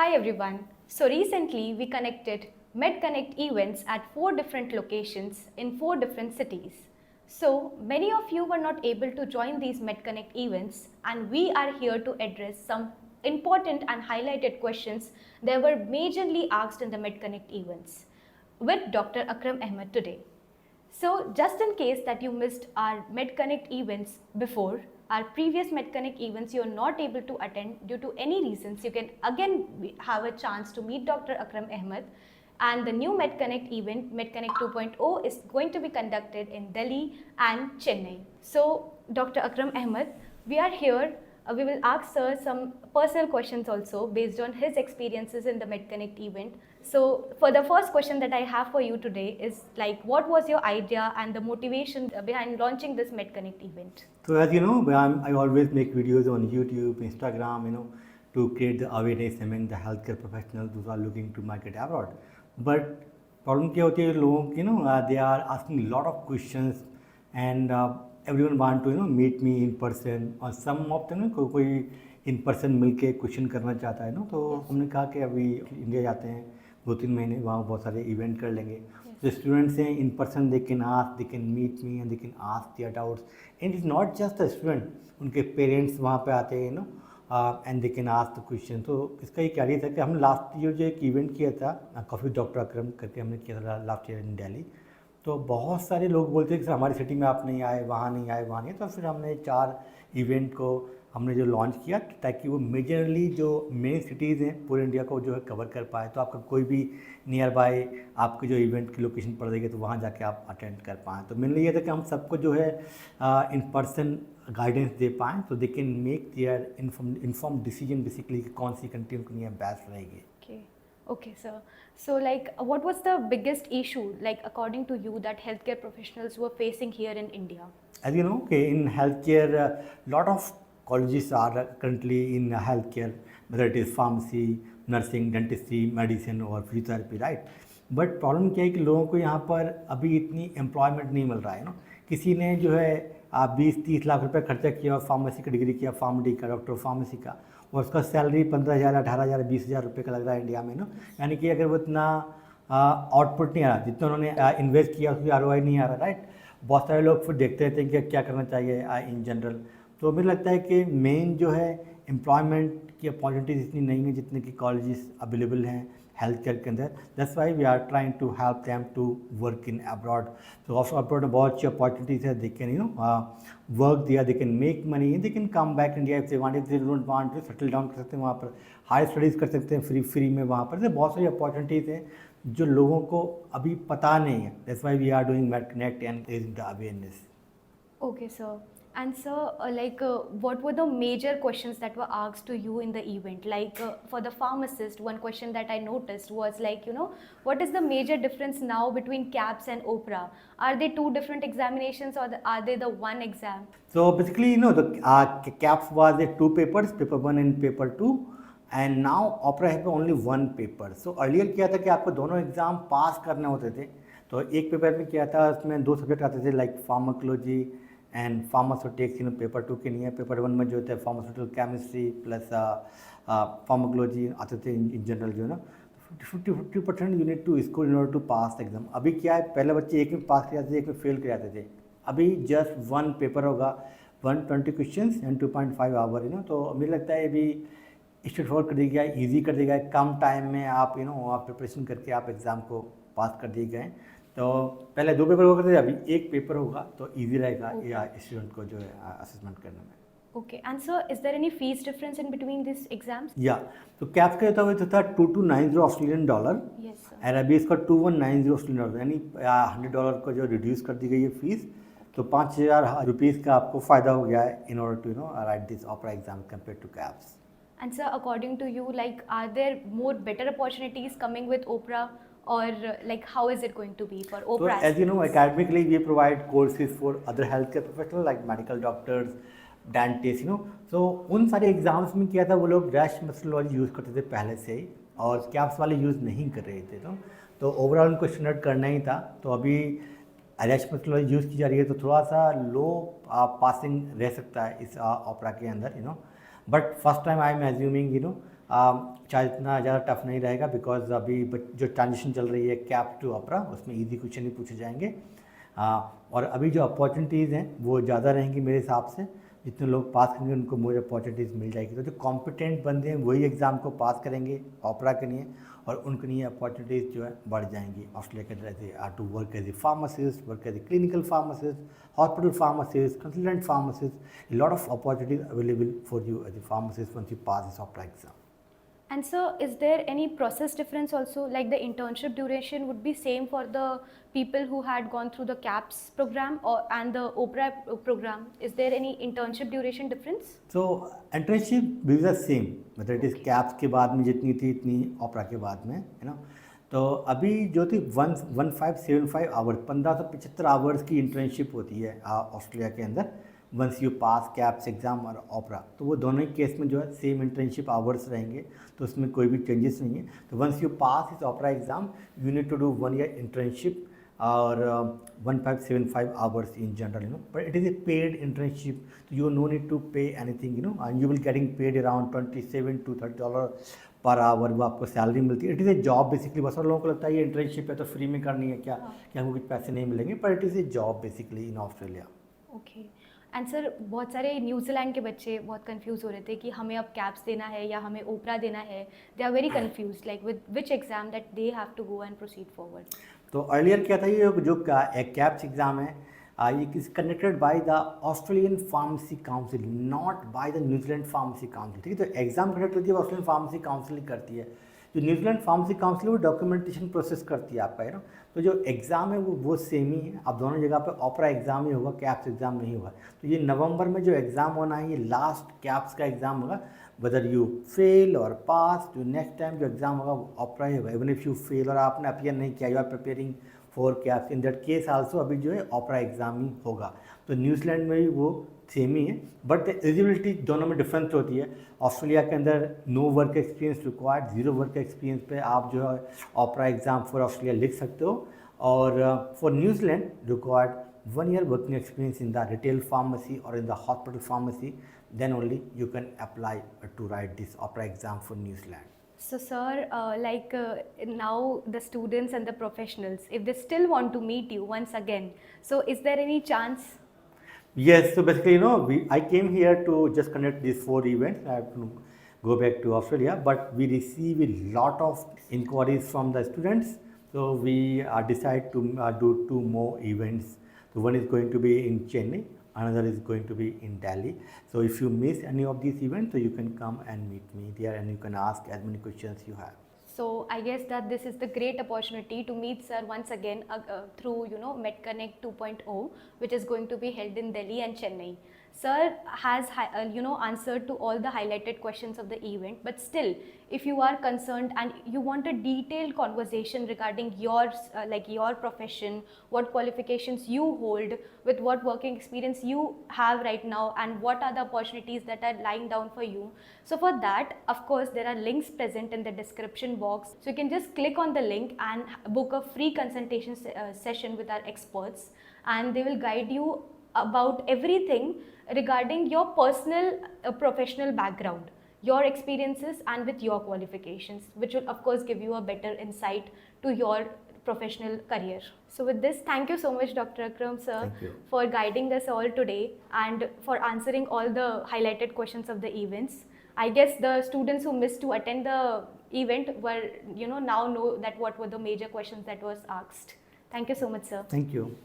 Hi everyone. So recently we connected MedConnect events at 4 different locations in 4 different cities. So many of you were not able to join these MedConnect events, and we are here to address some important and highlighted questions that were majorly asked in the MedConnect events with Dr. Akram Ahmed today. So just in case that you missed our MedConnect events before, our previous MedConnect events you are not able to attend due to any reasons, you can again have a chance to meet Dr. Akram Ahmed. And the new MedConnect event, MedConnect 2.0, is going to be conducted in Delhi and Chennai. So Dr. Akram Ahmed, we are here. We will ask sir some personal questions also based on his experiences in the MedConnect event. So for the first question that I have for you today is like, what was your idea and the motivation behind launching this MedConnect event? So as you know, I always make videos on YouTube, Instagram, to create the awareness among the healthcare professionals who are looking to market abroad. But problem क्या होती है लोगों की they are asking a lot of questions and everyone want to meet me in person और some of them कोई in person मिलके question करना चाहता है तो हमने कहा कि अभी इंडिया जाते हैं 2-3 महीने वहाँ बहुत सारे इवेंट कर लेंगे जो स्टूडेंट्स हैं in person they can ask, they can meet me and they can ask their doubts and it's not just the student उनके पेरेंट्स वहाँ पे आते हैं and they can ask the question. तो इसका ये क्या था कि हम लास्ट ईयर जो एक इवेंट किया था कॉफ़ी डॉक्टर अकरम करके हमने किया था लास्ट ईयर इन दिल्ली। तो बहुत सारे लोग बोलते हैं कि सर हमारी सिटी में आप नहीं आए, वहाँ नहीं आए, वहाँ नहीं। तो फिर हमने 4 इवेंट को हमने जो लॉन्च किया ताकि वो मेजरली जो मेन सिटीज़ हैं पूरे इंडिया को जो है कवर कर पाए। तो आपका कोई भी नियर बाय आपके जो इवेंट की लोकेशन पड़ जाएगी तो वहाँ जाके आप अटेंड कर पाएँ। तो मेनली ये था कि हम सबको जो है इन पर्सन गाइडेंस दे पाएँ तो दे can make their inform decision basically कि कौन सी कंट्री उनके लिए बेस्ट रहेगी। Okay, sir. So, like, what was the biggest issue, like, according to you, that healthcare professionals were facing here in India? As you know, okay, in healthcare, lot of colleges are currently in healthcare, whether it is pharmacy, nursing, dentistry, medicine or physiotherapy, right? But problem क्या है कि लोगों को यहाँ पर अभी इतनी employment नहीं मिल रहा है किसी ने जो है 20-30 लाख रुपए खर्चा किया फार्मेसी का डिग्री किया, फार्मडी का, डॉक्टर फार्मेसी का, और उसका सैलरी 15,000, 18,000, 20,000 रुपये का लग रहा है इंडिया में यानी कि अगर वो इतना आउटपुट नहीं आ रहा जितना उन्होंने इन्वेस्ट किया उसकी ROI नहीं आ रहा, राइट। बहुत सारे लोग फिर देखते रहते हैं कि क्या करना चाहिए इन जनरल। तो मुझे लगता है कि मेन जो है एम्प्लॉयमेंट की अपॉर्चुनिटीज़ इतनी नहीं है जितने कि कॉलेजेस अवेलेबल हैं हेल्थ केयर के अंदर। That's why we are trying to help them to work in abroad. तो ऑल्सो अब्रॉड में बहुत अच्छी अपॉर्चुनिटीज़ है, they can work there, they can make money, they can come back India if they want, if they don't want to settle down कर सकते हैं वहाँ पर, हाई स्टडीज़ कर सकते हैं फ्री में वहाँ पर। तो बहुत सारी अपॉर्चुनिटीज़ हैं जो लोगों को अभी पता नहीं है। That's why we are doing MedConnect and raising the awareness. Okay, sir. And sir, what were the major questions that were asked to you in the event? For the pharmacist, one question that I noticed was what is the major difference now between CAPS and OPRA? Are they 2 different examinations or are they the one exam? So basically, the CAPS was the 2 papers, paper 1 and paper 2, and now OPRA have only 1 paper. So earlier क्या था कि आपको दोनों exam pass करने होते थे। तो एक पेपर में क्या था, उसमें 2 सब्जेक्ट आते थे like pharmacology and pharmaceutics. Paper 2 के नहीं है। पेपर 1 में जो होता है फार्मास्यूटिकल केमिस्ट्री प्लस फार्माकोलॉजी आते थे इन जनरल जो है ना। 50% you need to score in order to pass exam. अभी क्या है, पहले बच्चे एक में पास कर जाते थे, एक में फेल कर जाते थे। अभी जस्ट 1 पेपर होगा, 120 क्वेश्चन एंड 2.5 आवर तो मुझे लगता है अभी स्ट्रेट फॉरवर्ड कर दिया गया है, ईजी कर दिया गया है। कम टाइम में आप आप प्रिपरेशन करके आप एग्ज़ाम को पास कर दिए गए। तो पहले 2 पेपर होगा थे, अभी 1 पेपर होगा तो ईजी रहेगा या स्टूडेंट को जो है असेसमेंट करने में। Okay, and sir, is there any fees difference in between these exams? या तो कैप्स का था 2290 ऑस्ट्रेलियन डॉलर। Yes, sir. और अभी इसका 2190 ऑस्ट्रेलियन डॉलर, यानी $100 को जो रिड्यूस कर दी गई है फीस। तो 5,000 रुपीज़ का आपको फ़ायदा हो गया है in order to write this OPRA exam compare to caps. And sir, according to you, are there more better opportunities coming with OPRA, or how is it going to be for OPRA? So as you know, academically we provide courses for other healthcare professionals like medical doctors, dentists, so उन सारे exams में क्या था, वो लोग rash methodology use करते थे पहले से ही और कैप्स वाले यूज़ नहीं कर रहे थे। तो ओवरऑल उनको स्टैंडर्ड करना ही था। तो अभी रैश मेथोडोलॉजी यूज़ की जा रही है तो थोड़ा सा लो पासिंग रह सकता है इस OPRA के अंदर but first time I am assuming शायद इतना ज़्यादा टफ नहीं रहेगा, बिकॉज अभी जो ट्रांजिशन चल रही है कैप टू ऑपरा, उसमें इजी क्वेश्चन ही पूछे जाएंगे। और अभी जो अपॉर्चुनिटीज़ हैं वो ज़्यादा रहेंगी मेरे हिसाब से। जितने लोग पास करेंगे उनको मोर अपॉर्चुनिटीज़ मिल जाएगी। तो जो कॉम्पिटेंट बंदे हैं वही एग्ज़ाम को पास करेंगे ऑपरा के लिए, और उनके लिए अपॉर्चुनिटीज़ जो है बढ़ जाएंगी ऑस्ट्रेलिया के अंदर। ऐसे to work as a pharmacist, work as a clinical pharmacist, hospital pharmacist, consultant pharmacist, a lot of opportunities available for you as a pharmacist once you pass this opera exam. And sir, is there any process difference also, like the internship duration would be same for the people who had gone through the CAPS program and the OPRA program? Is there any internship duration difference? So internship will be the same, whether it is CAPS के बाद में जितनी थी इतनी ऑपरा के बाद में, है ना। तो अभी जो थी 1575 आवर्स, 1575 आवर्स की इंटर्नशिप होती है ऑस्ट्रेलिया के अंदर, once you pass KAPS exam और ऑपरा। तो वो दोनों ही केस में जो है सेम इंटर्नशिप आवर्स रहेंगे, तो उसमें कोई भी चेंजेस नहीं है। तो वंस यू पास इस OPRA exam you need to do 1 year internship और 1575 hours in general, but it is a paid internship, तो you no need to pay anything, and you will getting paid around $27 to $30 per hour, वो आपको salary मिलती है। It is A job basically. बहुत सारे लोगों को लगता है ये इंटर्नशिप है तो फ्री में करनी है क्या, कि हमको कुछ पैसे नहीं मिलेंगे, पर it is A job basically in Australia. Okay. And sir, बहुत सारे न्यूजीलैंड के बच्चे बहुत कंफ्यूज हो रहे थे कि हमें अब कैप्स देना है या हमें ओपरा देना है। They are very confuse like with which exam that they have to go and proceed forward. तो अर्लियर क्या था, ये जो कैप्स एग्ज़ाम है ये is conducted by the Australian pharmacy council, not by the New Zealand pharmacy council, ठीक है। तो एग्ज़ाम कंडक्ट होती है ऑस्ट्रेलियन फार्मेसी काउंसिल करती है। जो न्यूजीलैंड फार्मेसी काउंसिल वो डॉक्यूमेंटेशन प्रोसेस करती है आपका, है ना। तो जो एग्ज़ाम है वो सेम ही है। अब दोनों जगह पे ऑपरा एग्ज़ाम ही होगा, कैप्स एग्ज़ाम नहीं होगा। तो ये नवंबर में जो एग्ज़ाम होना है ये लास्ट कैप्स का एग्ज़ाम होगा। वेदर यू फेल और पास, जो नेक्स्ट टाइम जो एग्ज़ाम होगा वो ऑपरा ही होगा। इवन इफ यू फेल और आपने अपियर नहीं किया, you are preparing for KAPS, in that case also अभी जो है ऑपरा एग्ज़ाम ही होगा। तो न्यूजीलैंड में भी वो सेम ही है, बट एलिजिबिलिटी दोनों में डिफरेंस होती है। ऑस्ट्रेलिया के अंदर no work experience required, 0 work experience पे आप जो है ऑपरा एग्ज़ाम फॉर ऑस्ट्रेलिया लिख सकते हो। और for New Zealand required 1 year working experience in the retail pharmacy or in the hospital pharmacy, then only you can apply to write this opera exam for New Zealand. So sir, now the students and the professionals, if they still want to meet you once again, so is there any chance? Yes, so basically, I came here to just conduct these 4 events. I have to go back to Australia, but we receive a lot of inquiries from the students. So we decide to do 2 more events. So one is going to be in Chennai, another is going to be in Delhi. So if you miss any of these events, so you can come and meet me there and you can ask as many questions you have. So I guess that this is the great opportunity to meet sir once again through MedConnect 2.0, which is going to be held in Delhi and Chennai. Sir has answered to all the highlighted questions of the event, but still, if you are concerned and you want a detailed conversation regarding your profession, what qualifications you hold, with what working experience you have right now, and what are the opportunities that are lying down for you. So for that, of course, there are links present in the description box. So you can just click on the link and book a free consultation session with our experts, and they will guide you about everything regarding your personal professional background, your experiences, and with your qualifications, which will of course give you a better insight to your professional career. So with this, thank you so much, Dr. Akram sir, for guiding us all today and for answering all the highlighted questions of the events. I guess the students who missed to attend the event were now know that what were the major questions that was asked. Thank you so much, sir. Thank you.